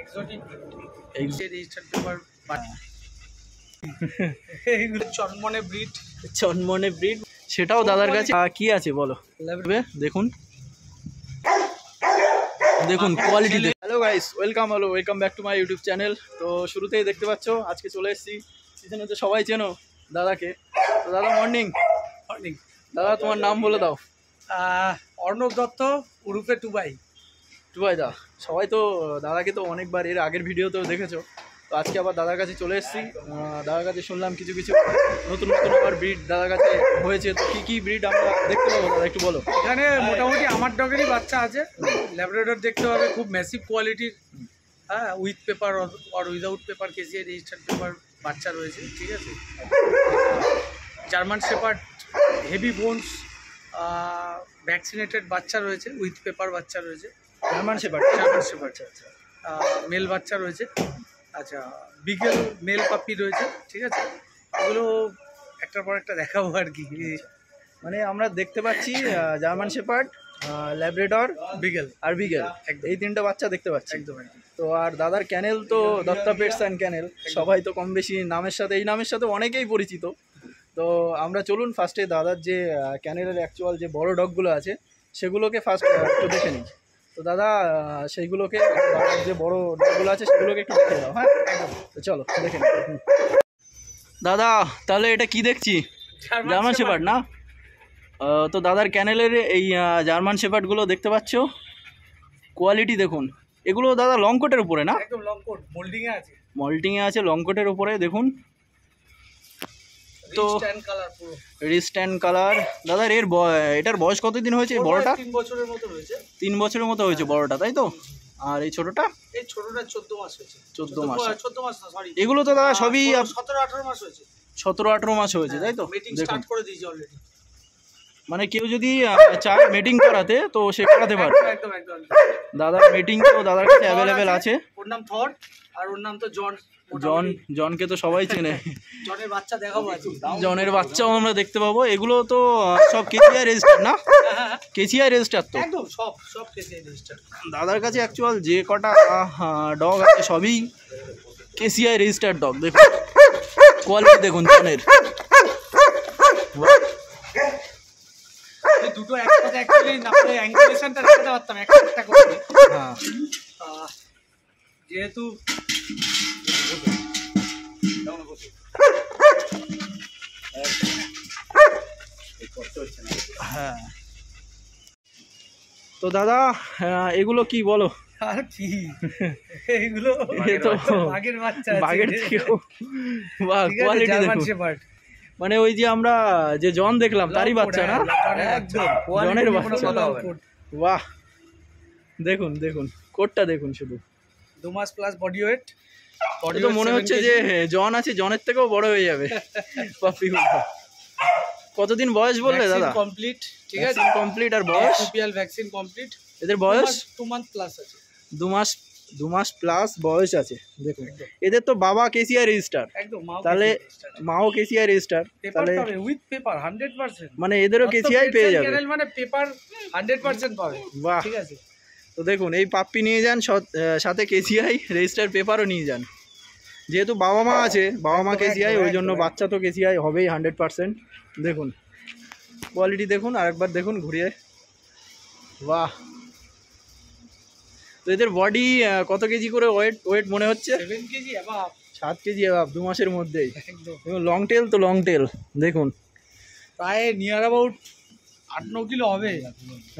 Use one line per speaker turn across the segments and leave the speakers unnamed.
Exotic registered paper এইগুলো চনমনে breed
সেটাও দাদার কাছে কি আছে বলো। দেখুন দেখুন quality. Hello guys, welcome back to my YouTube channel. তো শুরুতেই দেখতে পাচ্ছ আজকে চলে এসেছি সিজনে, তো সবাই চেনো দাদাকে। তো দাদা মর্নিং। দাদা তোমার নাম বলে দাও।
অর্ণব দত্ত উরুফে টুবাই
দা। সবাই তো দাদাকে তো অনেকবার এর আগের ভিডিওতেও দেখেছো। তো আজকে আবার দাদার কাছে চলে এসেছি। দাদার কাছে শুনলাম কিছু নতুন আবার ব্রিড দাদার কাছে হয়েছে। তো কী ব্রিড আমরা দেখতে পাবো দাদা, একটু বলো।
এখানে মোটামুটি আমার ডগেরই বাচ্চা আছে। ল্যাব্রাডর দেখতে হবে, খুব ম্যাসিভ কোয়ালিটির। হ্যাঁ, উইথ পেপার আর without paper KCI registered paper বাচ্চা রয়েছে, ঠিক আছে। German shepherd heavy bones vaccinated বাচ্চা রয়েছে, উইথ পেপার বাচ্চা রয়েছে।
জার্মান শেপার্ড
আচ্ছা মেল বাচ্চা রয়েছে। আচ্ছা, বিগেল মেল পাপি রয়েছে, ঠিক আছে। এগুলো একটার পর একটা দেখাবো আর কি।
মানে আমরা দেখতে পাচ্ছি জার্মান শেপার্ড, ল্যাব্রাডর, বিগেল এই তিনটা বাচ্চা দেখতে পাচ্ছি
একদম।
তো আর দাদার ক্যানেল তো দত্তা পেটস অ্যান্ড ক্যানেল, সবাই তো কম বেশি এই নামের সাথে অনেকেই পরিচিত। তো আমরা চলুন ফার্স্টে দাদার যে ক্যানেলের অ্যাকচুয়াল যে বড় ডগগুলো আছে সেগুলোকে ফার্স্ট একটু দেখে নিই। তো দাদা সেইগুলোকে, দাদার যে বড় ডগগুলো আছে সেগুলোকে একটু দেখে দাও। হ্যাঁ তো চলো দেখে নিই। দাদা তাহলে এটা কি দেখছি? জার্মান শেপার্ড না? তো দাদার ক্যানেলের এই জার্মান শেপার্ডগুলো দেখতে পাচ্ছ, কোয়ালিটি দেখুন। এগুলো দাদা লং কোটের উপরে না?
একদম লং কোট,
মল্টিংয়ে আছে লং কোটের উপরে দেখুন। তো রিস্ট অ্যান্ড কালার। দাদার এটার বয়স কতদিন হয়েছে? বড়টা
3 বছরের মতো হয়েছে।
3 বছরের মতো হয়েছে বড়টা, তাই তো? আর এই ছোটটা?
এই ছোটটা 14 মাস হয়েছে।
14 মাস
না, সরি।
এগুলো তো দাদা সবই
17-18 মাস হয়েছে।
17-18 মাস হয়েছে, তাই তো?
মিটিং স্টার্ট করে দিয়েছি অলরেডি।
মানে কেউ যদি চায় মিটিং করাতে তো সে করাতে পারবে।
একদম।
দাদার মিটিং তো দাদার কাছে অ্যাভেলেবেল আছে।
ওর নাম থর আর ওর নাম তো
জনকে তো সবাই চেনে।
জনের বাচ্চা দেখাবো আজকে।
জনের বাচ্চাও আমরা দেখতে পাবো। এগুলো তো সব কেসিআই রেজিস্টার না? কেসিআই রেজিস্টার তো
একদম, সব কেসিআই রেজিস্টার।
দাদার কাছে অ্যাকচুয়াল যে কটা ডগ আছে সবই কেসিআই রেজিস্টার ডগ। দেখুন কোয়ালিটি দেখুন জনের।
দুটো একসাথে অ্যাকচুয়ালি না হলে অ্যাঙ্গুলেশনটা রাখতে পারতাম একটা করে।
হ্যাঁ,
যেহেতু
হ্যাঁ। তো দাদা এগুলো কি বলো?
আর কি এইগুলো বাঘের বাচ্চা,
বাঘের থেকেও বাহ, কোয়ালিটি দেখুন। মানে ওই যে আমরা যে জন দেখলাম তারই বাচ্চা না?
একদম
জনের বাচ্চা। বাহ, দেখুন কোটটা দেখুন শুধু।
2 মাস প্লাস বডি ওয়েট।
তো মনে হচ্ছে যে জন আছে, জনের থেকেও বড় হয়ে যাবে পাপিগুলো। কতদিন বয়স বললে দাদা?
কমপ্লিট, ঠিক আছে,
কমপ্লিট। আর বয়স?
PPL vaccine complete.
এদের বয়স
2 মাস প্লাস আছে।
2 মাস প্লাস বয়স আছে। দেখুন এদের তো বাবা কেসিআই রেজিস্টার,
একদম।
তাহলে মাও কেসিআই রেজিস্টার,
তাহলে উইথ পেপার 100%।
মানে এদেরও কেসিআই পেয়ে যাবে,
মানে পেপার 100% পাবে।
বাহ,
ঠিক আছে।
তো দেখুন এই পাপ্পি নিয়ে যান, সাথে কেসিআই রেজিস্টার পেপারও নিয়ে যান। যেহেতু বাবা মা আছে, বাবা মা কেসিআই, ওই জন্য বাচ্চা তো কেসিআই হবেই 100%। দেখুন কোয়ালিটি দেখুন, আরেকবার দেখুন ঘুরিয়ে। বাহ, তো এদের বডি কত কেজি করে ওয়েট মনে হচ্ছে?
7 কেজি অ্যাবাভ।
7 কেজি অ্যাবাভ 2 মাসের মধ্যেই।
একদম।
লং টেল তো লং টেল দেখুন,
প্রায় নিয়ার অ্যাবাউট 8-9 কিলো হবে।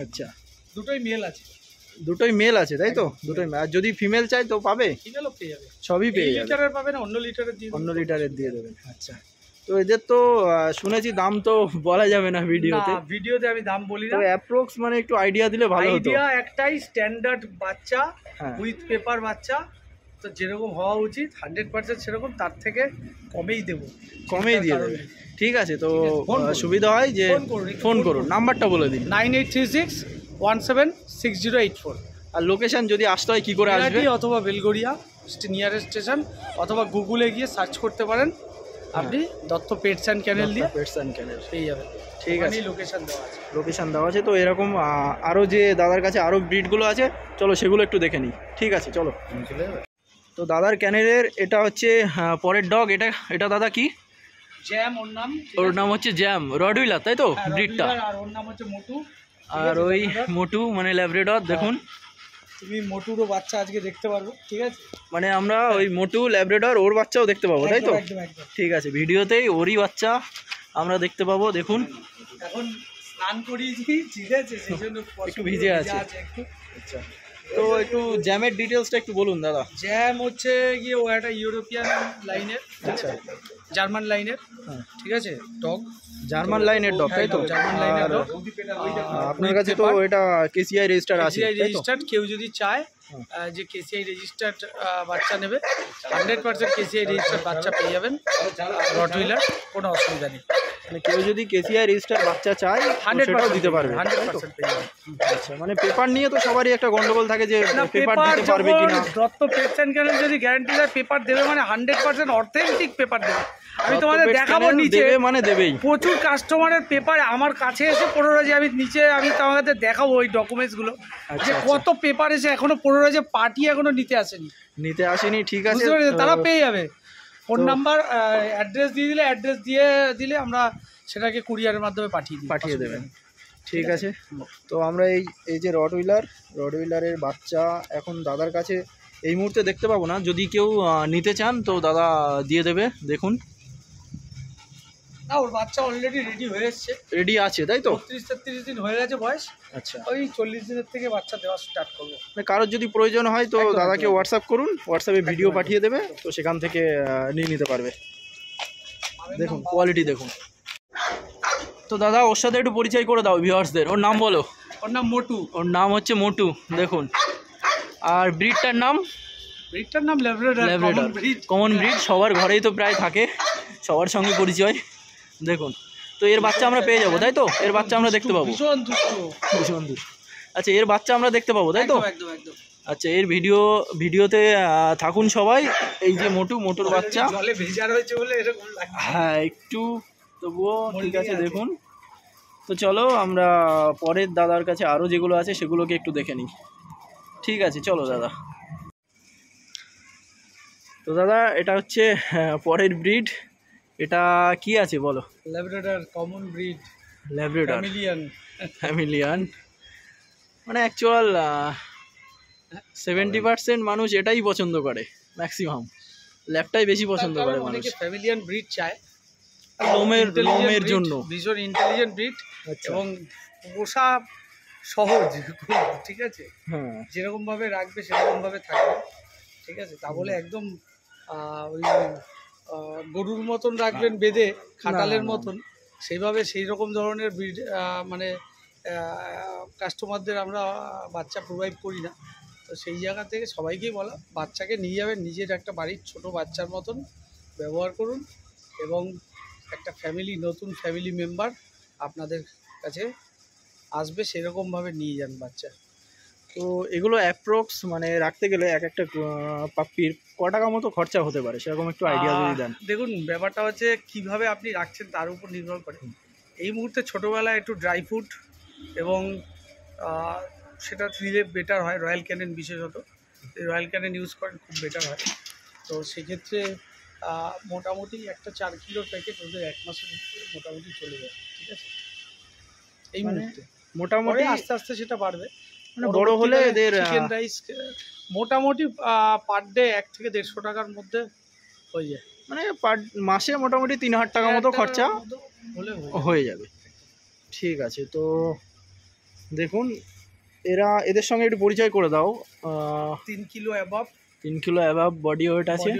আচ্ছা,
দুটোই মেল আছে
তাই তো? দুটোই। আর যদি ফিমেল চাই তো পাবে?
ফিমেলও পেয়ে যাবে,
সবই পেয়ে যাবে।
লিটারের পাবে না, অন্য লিটারের দিয়ে
দেবেন। আচ্ছা, তো এদের তো শুনেছি দাম তো বলা যাবে না ভিডিওতে
আমি দাম বলি না।
তো অ্যাপ্রক্স মানে একটু আইডিয়া দিলে ভালো হতো।
আইডিয়া একটাই, স্ট্যান্ডার্ড বাচ্চা, উইথ পেপার বাচ্চা, তো যেরকম হওয়া উচিত 100% সেরকম, তার থেকে কমেই দিয়ে দেবে। ঠিক আছে, তো সুবিধা হয় যে ফোন করুন। নাম্বারটা বলে দিন। 9836176084। আর লোকেশন যদি আসতে হয় কি করে আসবে? অথবা বেলগড়িয়া নিয়ারেস্ট স্টেশন, অথবা গুগলে গিয়ে সার্চ করতে পারেন আপনি, দত্ত পেটস অ্যান্ড ক্যানেল দিয়ে পেয়ে যাবেন। ঠিক আছে, লোকেশন দেওয়া আছে। তো এরকম আরও যে দাদার কাছে আরও ব্রিডগুলো আছে, চলো সেগুলো একটু দেখে নিই। ঠিক আছে, চলো।
তো দাদার ক্যানেলের এটা হচ্ছে পরের ডগ, এটা এটা দাদা কি?
জ্যাম ওর নাম।
ওর নাম হচ্ছে জ্যাম, রডউইলার তাই তো ব্রিডটা?
আর ওর নাম হচ্ছে মোটু।
আর ওই মোটু মানে ল্যাব্রাডর। দেখুন
তুমি মোটুরও বাচ্চা আজকে দেখতে পারবে, ঠিক আছে?
মানে আমরা ওই মোটু ল্যাব্রাডর ওর বাচ্চাও দেখতে পাবো তাই তো?
একদম একদম।
ঠিক আছে, ভিডিওতেই ওরই বাচ্চা আমরা দেখতে পাবো। দেখুন
এখন স্নান করিয়েছি, ঠিক আছে, সেই জন্য
একটু ভিজে আছে
একটু।
আচ্ছা, তো একটু জ্যামের ডিটেলসটা একটু বলুন দাদা।
জ্যাম হচ্ছে গিয়ে ও একটা ইউরোপিয়ান লাইনের,
আচ্ছা,
জার্মান লাইনের,
হ্যাঁ
ঠিক আছে, ডগ।
জার্মান লাইনের ডগ তাই তো?
জার্মান লাইনের ডগ।
আপনার কাছে তো এটা কেসিআই রেজিস্টার আছে
কেসিআই
তাই তো?
রেজিস্টার্ড। কেউ যদি চায় যে কেসিআই রেজিস্টার্ড বাচ্চা নেবে, 100% কেসিআই রেজিস্টার্ড বাচ্চা পেয়ে যাবেন রটউইলার, কোনো অসুবিধা নেই।
মানে কেউ যদি কেসিআই রেজিস্টার বাচ্চা চায়
100%
দিতে পারবে
100% পেয়ে যাবেন।
আচ্ছা, মানে পেপার নিয়ে তো সবারই একটা গন্ডগোল থাকে যে পেপার দিতে পারবে কিনা।
দত্ত পেটস অ্যান্ড ক্যানেল যদি গ্যারান্টি দেয় পেপার দেবে, মানে 100% অথেন্টিক পেপার দেবে। আমি তোমাদের দেখাবো নিচে,
দেবে মানে দেবেই।
প্রচুর কাস্টমারের পেপার আমার কাছে এসে পনেরো যে আমি নিচে আমি তোমাদের দেখাবো ওই ডকুমেন্টসগুলো, যে কত পেপার এসে এখনো পনেরো যে পার্টি এখনো নিতে আসেনি।
ঠিক আছে,
তারা পেয়ে যাবে। ফোন নাম্বার অ্যাড্রেস দিয়ে দিলে, অ্যাড্রেস দিয়ে দিলে আমরা সেটাকে কুরিয়ারের মাধ্যমে পাঠিয়ে দেবেন।
ঠিক আছে, তো আমরা এই যে রডউইলারের বাচ্চা এখন দাদার কাছে এই মুহূর্তে দেখতে পাবো না। যদি কেউ নিতে চান তো দাদা দিয়ে দেবে। দেখুন
না, ওর বাচ্চা অলরেডি রেডি হয়ে এসছে,
রেডি আছে তাই তো?
32-33 দিন হয়ে গেছে বয়স।
আচ্ছা,
ওই 40 দিনের থেকে বাচ্চা দেওয়া স্টার্ট করবো।
মানে কারোর যদি প্রয়োজন হয় তো দাদাকে হোয়াটসঅ্যাপ করুন, হোয়াটসঅ্যাপে ভিডিও পাঠিয়ে দেবে, তো সেখান থেকে নিয়ে নিতে পারবে। দেখুন কোয়ালিটি দেখুন। তো দাদা ওর সাথে একটু পরিচয় করে দাও ভিউয়ার্সদের। ওর নাম বলো।
ওর নাম মোটু।
ওর নাম হচ্ছে মোটু। দেখুন, আর ব্রিডটার নাম?
ব্রিডটার নাম ল্যাব্রাডর,
কমন ব্রিড, সবার ঘরেই তো প্রায় থাকে, সবার সঙ্গে পরিচয়। দেখুন, তো এর বাচ্চা আমরা পেয়ে যাবো তাই তো? এর বাচ্চা আমরা দেখতে পাবো?
ভীষণ দুষ্টু।
আচ্ছা, এর বাচ্চা আমরা দেখতে পাবো তাই তো?
একদম একদম।
আচ্ছা, এর ভিডিওতে থাকুন সবাই। এই যে মোটুর বাচ্চা
জলে ভেজা রয়েছে বলে এরকম লাগছে।
হ্যাঁ একটু, তবুও ঠিক আছে। দেখুন, তো চলো আমরা পরের দাদার কাছে আরও যেগুলো আছে সেগুলোকে একটু দেখে নিই। ঠিক আছে, চলো দাদা। তো দাদা এটা হচ্ছে পরের ব্রিড, এটা কি আছে বলো?
ল্যাব্রাডর, কমন ব্রিড,
ল্যাব্রাডর ফ্যামিলিয়ান। মানে অ্যাকচুয়াল 70% মানুষ এটাই পছন্দ করে, ম্যাক্সিমাম ল্যাবটাই বেশি পছন্দ করে মানুষ।
ফ্যামিলিয়ান ব্রিড চায়
লোমের জন্য,
ভীষণ ইন্টেলিজেন্ট ব্রিড এবং পোষা সহজ, ঠিক আছে?
হ্যাঁ,
যেরকম ভাবে রাখবে সেরকম ভাবে থাকবে, ঠিক আছে? তা বলে একদম ওই গরুর মতন রাখবেন বেঁধে, খাটালের মতন, সেইভাবে সেই রকম ধরনের ব্রিড মানে কাস্টমারদের আমরা বাচ্চা প্রোভাইড করি না। তো সেই জায়গা থেকে সবাইকেই বলা, বাচ্চাকে নিয়ে যাবেন নিজের একটা বাড়ির ছোট বাচ্চার মতন ব্যবহার করুন, এবং একটা নতুন ফ্যামিলি মেম্বার আপনাদের কাছে আসবে, সেরকমভাবে নিয়ে যান বাচ্চা।
তো এগুলো অ্যাপ্রক্স মানে রাখতে গেলে এক একটা পাপ্পির ক টাকা মতো খরচা হতে পারে, সেরকম একটু আইডিয়া যদি দেন।
দেখুন, ব্যাপারটা হচ্ছে কীভাবে আপনি রাখছেন তার উপর নির্ভর করে। এই মুহূর্তে ছোটোবেলায় একটু ড্রাই ফুড এবং সেটা দিলে বেটার হয়, রয়্যাল ক্যানেন বিশেষত রয়্যাল ক্যানেন ইউজ করেন, খুব বেটার হয়। তো সেক্ষেত্রে মোটামুটি একটা 4 কিলোর প্যাকেট ওদের 1 মাসের মোটামুটি চলে যায়, ঠিক আছে? এই মুহূর্তে মোটামুটি আস্তে আস্তে সেটা বাড়বে।
মানে বড় হলে এদের
চিকেন রাইস মোটামুটি পার ডে 1 থেকে 150 টাকার মধ্যে হয়ে যায়।
মানে পার মাসে মোটামুটি 3000 টাকা মতো খরচা হয়ে যাবে। ঠিক আছে, তো দেখুন এদের সঙ্গে একটু পরিচয় করে দাও।
3 kilo above,
3 kilo above body weight আছে,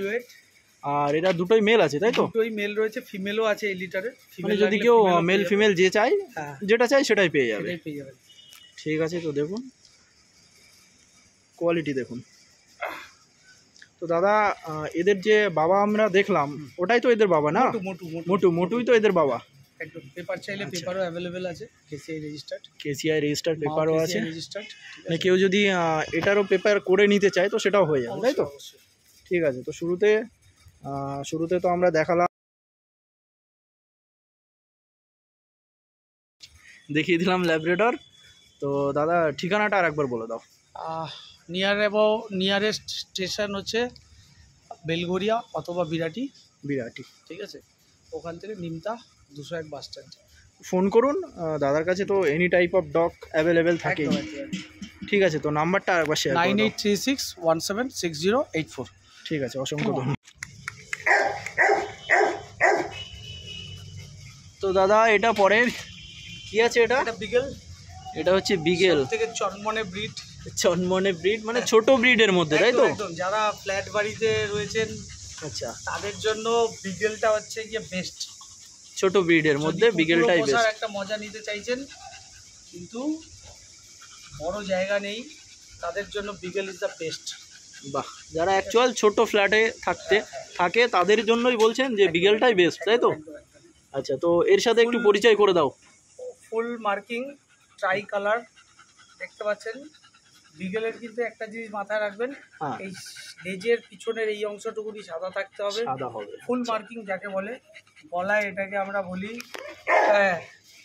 আর এরা দুটোই মেল আছে তাই তো?
দুটোই মেল রয়েছে, ফিমেলও আছে এই লিটারে।
মানে যদি কেউ মেল ফিমেল যে চাই, যেটা চাই সেটাই পেয়ে যাবে। ঠিক আছে, তো দেখুন কোয়ালিটি দেখুন। তো দাদা এদের যে বাবা আমরা দেখলাম ওটাই তো এদের বাবা না? মোটুই তো এদের বাবা।
একদম, পেপার চাইলে পেপারও অ্যাভেলেবেল আছে,
কেসিআই রেজিস্টার্ড পেপারও আছে। মানে কেউ যদি এটারও পেপার করে নিতে চায় তো সেটাও হয়ে যাবে তাই তো? ঠিক আছে, তো শুরুতে তো আমরা দেখিয়ে দিলাম ল্যাব্রাডর। তো দাদা ঠিকানাটা আর একবার বলে দাও।
নিয়ারেস্ট স্টেশন হচ্ছে বেলগড়িয়া অথবা বিরাটি।
বিরাটি,
ঠিক আছে, ওখান থেকে নিমতা 201 বাস স্ট্যান্ড।
ফোন করুন, দাদার কাছে তো any type of dog available থাকে। ঠিক আছে, তো নাম্বারটা আরেকবার শেয়ার করুন।
9836176084।
ঠিক আছে, অসংখ্য ধন্যবাদ। তো দাদা এটা পরের কি আছে? এটা
বিগেল।
এটা হচ্ছে বিগেল
থেকে চনমনে ব্রিড।
চনমনে ব্রিড মানে ছোট ব্রিডের মধ্যে, তাই তো?
একদম, যারা ফ্ল্যাট বাড়িতে রয়েছেন
আচ্ছা,
তাদের জন্য বিগেলটা হচ্ছে গিয়ে বেস্ট।
ছোট ব্রিডের মধ্যে বিগেলটাই বেস্ট।
একটা মজা নিতে চাইছেন কিন্তু বড় জায়গা নেই, তাদের জন্য বিগেল ইজ দ্য বেস্ট।
বাহ, যারা অ্যাকচুয়াল ছোট ফ্ল্যাটে থাকে তাদের জন্যই বলছেন যে বিগেলটাই বেস্ট, তাই তো? আচ্ছা, তো এর সাথে একটু পরিচয় করে দাও।
ফুল মার্কিং, ট্রাই কালার দেখতে পাচ্ছেন। বিগেলের কিন্তু একটা জিনিস মাথায় রাখবেন, এই লেজের পিছনের এই অংশটুকুনি সাদা থাকতে হবে। ফুল মার্কিং যাকে বলে, গলায় এটাকে আমরা বলি, হ্যাঁ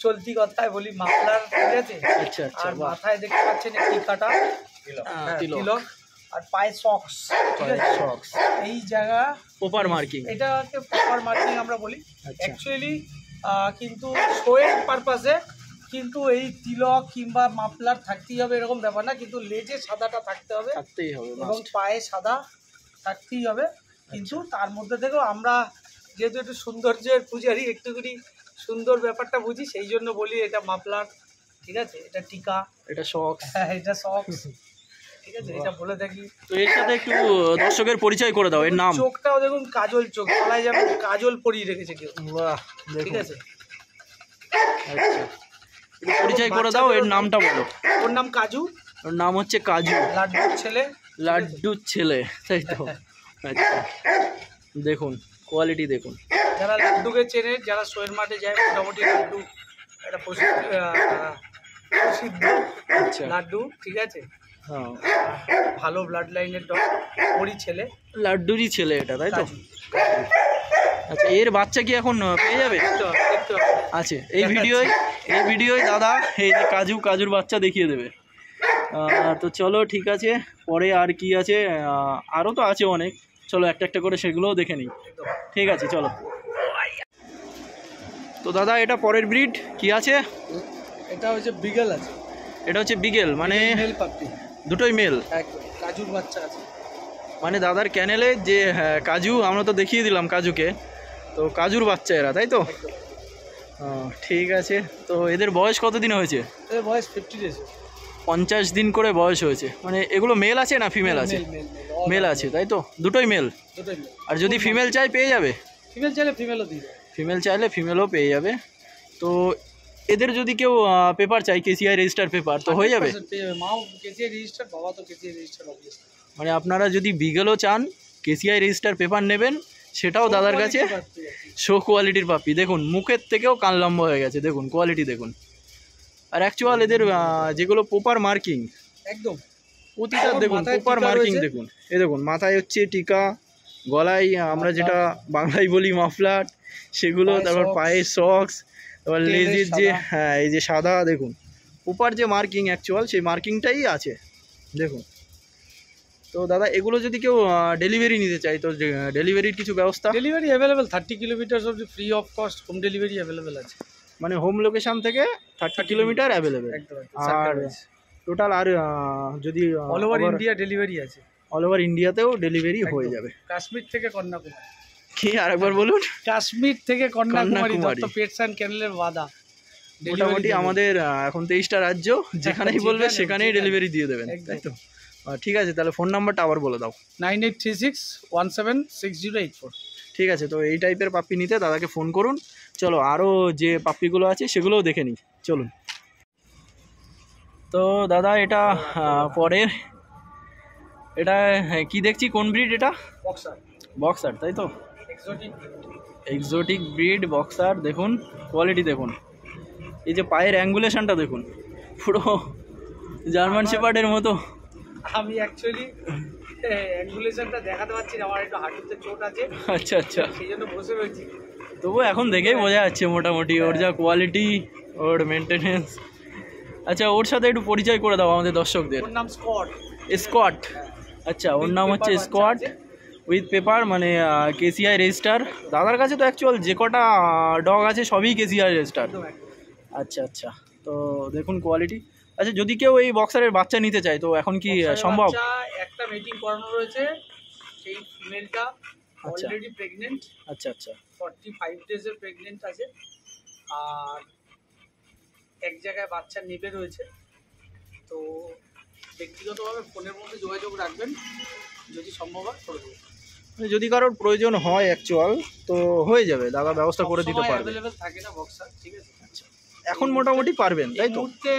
চলতি কথায় বলি মাফলার, ঠিক আছে?
আচ্ছা আচ্ছা,
আর মাথায় দেখতে পাচ্ছেন টিকাটা, তিলক, আর পায়ে সক্স। ঠিক আছে,
সক্স,
এই জায়গা
প্রপার মার্কিং,
এটাকে প্রপার মার্কিং আমরা বলি অ্যাকচুয়ালি। কিন্তু শোয়ের পারপাসে কিন্তু এই তিলক কিংবা মাফলার থাকতেই হবে এরকম ব্যাপার না, কিন্তু লেজে সাদাটা থাকতে হবে এবং পায়ে সাদা থাকতেই হবে। কিন্তু তার মধ্যে থেকেও আমরা যেহেতু একটু সৌন্দর্যের পূজারি, একটুখানি সুন্দর ব্যাপারটা বুঝি, সেই জন্য বলি এটা মাফলার, ঠিক আছে, এটা টিকা,
এটা সক্স,
হ্যাঁ এটা সক্স, ঠিক আছে, এটা বলে থাকি।
তো এর সাথে একটু দর্শকের পরিচয় করে দাও, এর নাম।
চোখটাও দেখুন কাজল চোখ, গলায় যেমন কাজল পরিয়ে রেখেছে কেউ।
বাহ,
ঠিক আছে।
আচ্ছা, একটু পরিচয় করে দাও, এর নামটা বলো।
ওর নাম কাজু।
ওর নাম হচ্ছে কাজু,
লাড্ডুর ছেলে।
লাড্ডুর ছেলে, তাই তো? আচ্ছা, দেখুন কোয়ালিটি দেখুন।
যারা লাড্ডুকে চেনে, যারা শোয়ের মাঠে যায়, মোটামুটি লাড্ডু একটা প্রসিদ্ধ লাড্ডু, ঠিক আছে,
হ্যাঁ,
ভালো ব্লাড লাইনের ডগ, ওরই ছেলে,
লাড্ডুরই ছেলে এটা, তাই তো? আচ্ছা, এর বাচ্চা কি এখন পেয়ে যাবে? আছে, এই ভিডিওয় দাদা এই যে কাজুর বাচ্চা দেখিয়ে দেবে। তো চলো, ঠিক আছে, পরে আর কি আছে? আরও তো আছে অনেক, চলো একটা একটা করে সেগুলোও দেখে নিই। ঠিক আছে, চলো। তো দাদা এটা পরের ব্রিড কি আছে?
এটা হচ্ছে বিগেল আছে।
এটা হচ্ছে বিগেল মানে
মেল পাপি,
দুটোই মেল।
একদম কাজুর বাচ্চা আছে।
মানে দাদার ক্যানেলে যে কাজু, আমরা তো দেখিয়ে দিলাম কাজুকে, তো কাজুর বাচ্চা এরা, তাই তো? ঠিক আছে, তো এদের বয়স কতদিন হয়েছে?
এদের বয়স 50 ডেজ,
50 দিন করে বয়স হয়েছে। মানে এগুলো মেল আছে না ফিমেল আছে? মেল আছে, তাই তো? দুটোই মেল। আর যদি ফিমেল চাই পেয়ে যাবে?
ফিমেল চাইলে ফিমেলও দিয়ে দেবে।
ফিমেল চাইলে ফিমেলও পেয়ে যাবে। তো এদের যদি কেউ পেপার চাই, কেসিআই রেজিস্টার পেপার, তো হয়ে যাবে?
মাও কেসিআই রেজিস্টার, বাবা তো কেসিআই রেজিস্টার।
মানে আপনারা যদি বিগেলও চান, কেসিআই রেজিস্টার পেপার নেবেন, সেটাও দাদার কাছে। শো কোয়ালিটির পাপি, দেখুন মুখের থেকেও কান লম্বা হয়ে গেছে, দেখুন কোয়ালিটি দেখুন। আর অ্যাকচুয়াল এদের যেগুলো প্রপার মার্কিং,
একদম
প্রতিটা দেখুন প্রপার মার্কিং দেখুন। এই দেখুন মাথায় হচ্ছে টিকা, গলায় আমরা যেটা বাংলায় বলি মাফলার, সেগুলো, তারপর পায়ে সক্স, তারপর লেজের যে হ্যাঁ এই যে সাদা, দেখুন প্রপার যে মার্কিং অ্যাকচুয়াল সেই মার্কিংটাই আছে, দেখুন। তো দাদা এগুলো যদি কেউ ডেলিভারি নিতে চাই, তো ডেলিভারির কিছু ব্যবস্থা?
ডেলিভারি অ্যাভেলেবেল, 30 কিলোমিটার অবধি free of cost home delivery available আছে।
মানে হোম লোকেশন থেকে 30 কিলোমিটার অ্যাভেলেবেল। আর টোটাল আর যদি
অল ওভার ইন্ডিয়া ডেলিভারি আছে,
অল ওভার ইন্ডিয়াতেও ডেলিভারি হয়ে যাবে।
কাশ্মীর থেকে কন্যাকুমারী।
কি আরেকবার বলুন?
কাশ্মীর থেকে কন্যাকুমারী, দত্ত পেটস অ্যান্ড ক্যানেলের বাদা।
মোটামুটি আমাদের এখন 23টা রাজ্য, যেখানেই বলবে সেখানেই ডেলিভারি দিয়ে দেবেন, তাই তো? ঠিক আছে, তাহলে ফোন নাম্বারটা আবার বলে দাও।
9836176084।
ঠিক আছে, তো এই টাইপের পাপ্পি নিতে দাদাকে ফোন করুন। চলো আরও যে পাপ্পিগুলো আছে সেগুলোও দেখে নিই, চলুন। তো দাদা এটা পরের, এটা কি দেখছি, কোন ব্রিড এটা? বক্সার, তাই তো? এক্সোটিক ব্রিড বক্সার, দেখুন কোয়ালিটি দেখুন। এই যে পায়ের অ্যাঙ্গুলেশনটা দেখুন, পুরো জার্মান শেপার্ডের মতো।
আমি অ্যাকচুয়ালি অ্যাঙ্গুলেশনটা দেখাতে পারছি না, আমার একটু হাঁটুতে চোট আছে।
আচ্ছা আচ্ছা,
সেই জন্য বসে রয়েছি।
তবু এখন দেখেই বোঝা যাচ্ছে মোটামুটি ওর যা কোয়ালিটি, ওর মেনটেনেন্স। আচ্ছা, ওর সাথে একটু পরিচয় করে দাও আমাদের দর্শকদের।
ওর নাম স্কট।
স্কট, আচ্ছা, ওর নাম হচ্ছে স্কট। উইথ পেপার, মানে কেসিআই রেজিস্টার। দাদার কাছে তো অ্যাকচুয়াল যে কটা ডগ আছে সবই কেসিআই রেজিস্টার। আচ্ছা আচ্ছা, তো দেখুন কোয়ালিটি। আচ্ছা, যদি কেউ এই বক্সারের বাচ্চা নিতে চায় তো এখন কি সম্ভব?
একটা মিটিং করানো রয়েছে, সেই ফিমেলটা অলরেডি প্রেগনেন্ট।
আচ্ছা আচ্ছা,
45 ডেজের প্রেগনেন্ট আছে, আর এক জায়গায় বাচ্চা নেবে রয়েছে। তো ব্যক্তিগতভাবে ফোনের মধ্যে যোগাযোগ রাখবেন, যদি সম্ভব হয় করে দেবো।
যদি কারোর প্রয়োজন হয় অ্যাকচুয়াল তো হয়ে যাবে, দাদা ব্যবস্থা করে দিতে পারবে।
অ্যাভেলেবেল থাকে না বক্সার, ঠিক আছে।
আচ্ছা, এখন মোটামুটি পারবেন তাই তো?
মুহূর্তে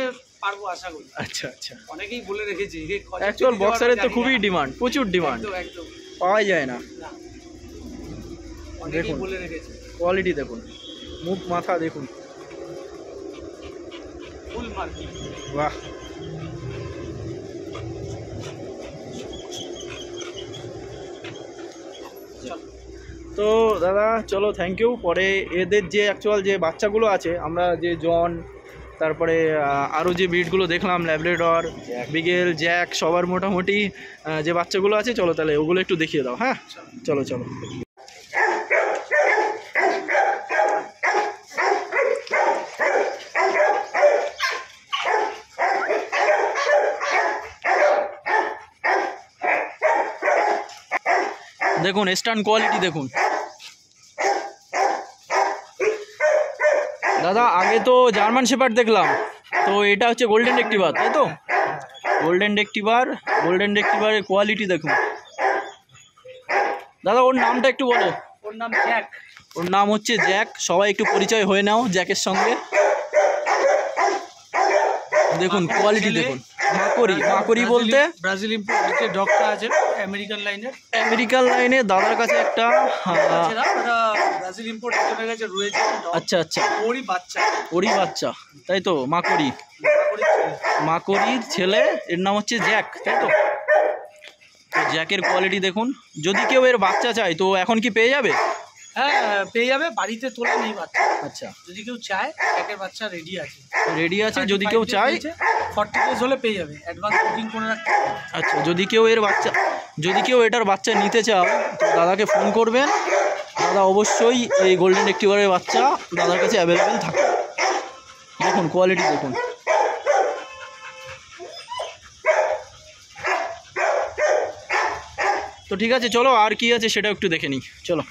পারবো আশা করি।
আচ্ছা আচ্ছা,
অনেকেই বলে রেখেছি
অ্যাকচুয়াল বক্সারের তো খুবই ডিমান্ড, প্রচুর ডিমান্ড,
একদম
পাওয়াই যায় না।
অনেকেই বলে রেখেছি।
কোয়ালিটি দেখুন, মুখ মাথা দেখুন,
ফুল মার্কিং।
বাহ। তো দাদা চলো, থ্যাংক ইউ। পরে এদের যে অ্যাকচুয়াল যে বাচ্চাগুলো আছে, আমরা যে জন, তারপরে আরও যে ব্রিডগুলো দেখলাম, ল্যাব্রাডর, বিগেল, জ্যাক, সবার মোটামুটি যে বাচ্চাগুলো আছে, চলো তাহলে ওগুলো একটু দেখিয়ে দাও। হ্যাঁ চলো চলো। দেখুন স্ট্যান্ড কোয়ালিটি দেখুন দাদা। আগে তো জার্মান শেপার্ড দেখলাম, তো এটা হচ্ছে গোল্ডেন রেক্টিভার তাই তো? গোল্ডেন রেক্টিভারের কোয়ালিটি দেখুন দাদা। ওর নামটা একটু বলো।
ওর নাম জ্যাক।
ওর নাম হচ্ছে জ্যাক। সবাই একটু পরিচয় হয়ে নাও জ্যাকের সঙ্গে। দেখুন কোয়ালিটি দেখুন। মাকড়ি বলতে
ব্রাজিল ইম্পোর্টেড ডগটা আছে আমেরিকান লাইনে
দাদার কাছে একটা
ব্রাজিল ইম্পোর্ট একজনের কাছে রয়েছে।
আচ্ছা আচ্ছা,
ওরই বাচ্চা
তাই তো? মাকড়ির ছেলে, এর নাম হচ্ছে জ্যাক তাই তো? তো জ্যাকের কোয়ালিটি দেখুন। যদি কেউ এর বাচ্চা চায় তো এখন কি পেয়ে যাবে?
হ্যাঁ পেয়ে যাবে, বাড়িতে তোলা নেই বাচ্চা।
আচ্ছা,
যদি কেউ চায়, জ্যাকের বাচ্চা রেডি আছে।
যদি কেউ চায়
40 ডেজ হলে পেয়ে যাবে, অ্যাডভান্স বুকিং করে রাখতে।
আচ্ছা, যদি কেউ এটার বাচ্চা নিতে চাও তো দাদাকে ফোন করবেন। দাদা অবশ্যই এই গোল্ডেন রেক্টিভারের বাচ্চা দাদার কাছে অ্যাভেলেবেল থাকে। দেখুন কোয়ালিটি দেখুন। তো ঠিক আছে, চলো আর কি আছে সেটা একটু দেখে নিই, চলো।